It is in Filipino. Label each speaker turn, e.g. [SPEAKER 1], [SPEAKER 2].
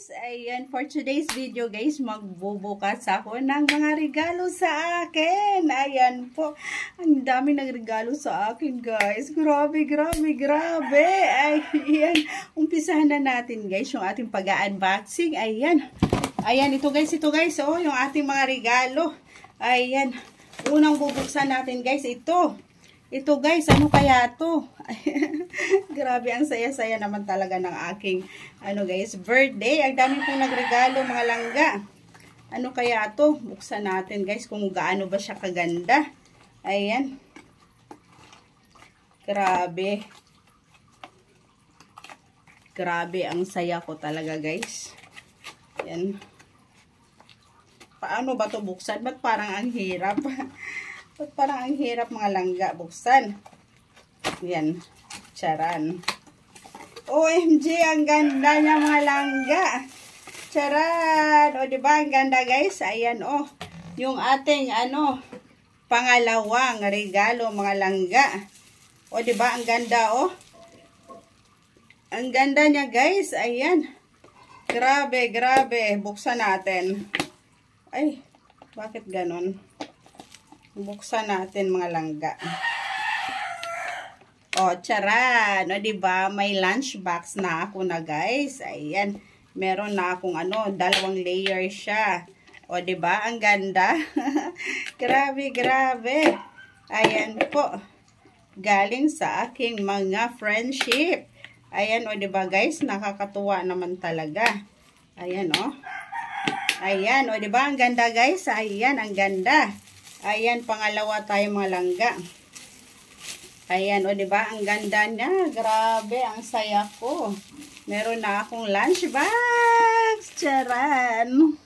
[SPEAKER 1] Ayan, for today's video guys, magbubukas ako ng mga regalo sa akin. Ayan po, ang dami nagregalo sa akin guys. Grabe, grabe, grabe. Ayan, umpisahan na natin guys yung ating pag-unboxing. Ayan, ayan, ito guys, oh, yung ating mga regalo. Ayan, unang bubuksan natin guys, ito. Ito guys, ano kaya to? Grabe, ang saya-saya naman talaga ng aking guys, birthday. Ang dami pong nagregalo mga langga. Ano kaya to? Buksan natin guys kung gaano ba siya kaganda. Ayan. Grabe. Grabe, ang saya ko talaga guys. Ayan. Paano ba to buksan? Ba't parang ang hirap? Parang ang hirap mga langga buksan. Yan. Charan. OMG, ang ganda niya mga langga. Charan. O diba ang ganda guys? Ayan oh. Yung ating pangalawang regalo mga langga. O diba ang ganda oh. Ang ganda niya guys. Ayan. Grabe, grabe. Buksan natin. Ay, bakit ganon? Buksan natin mga langga. O, charan. O, diba? May lunchbox na ako na guys. Ayan. Meron na akong dalawang layer siya. O, diba? Ang ganda. Grabe, grabe. Ayan po. Galing sa aking mga friendship. Ayan, o, diba guys? Nakakatuwa naman talaga. Ayan, o. Ayan, o, diba? Ang ganda guys. Ayan, ang ganda. Ayan, pangalawa tayo mga langga. Ayan, o diba? Ang ganda niya. Grabe, ang saya ko. Meron na akong lunchbox. Charan!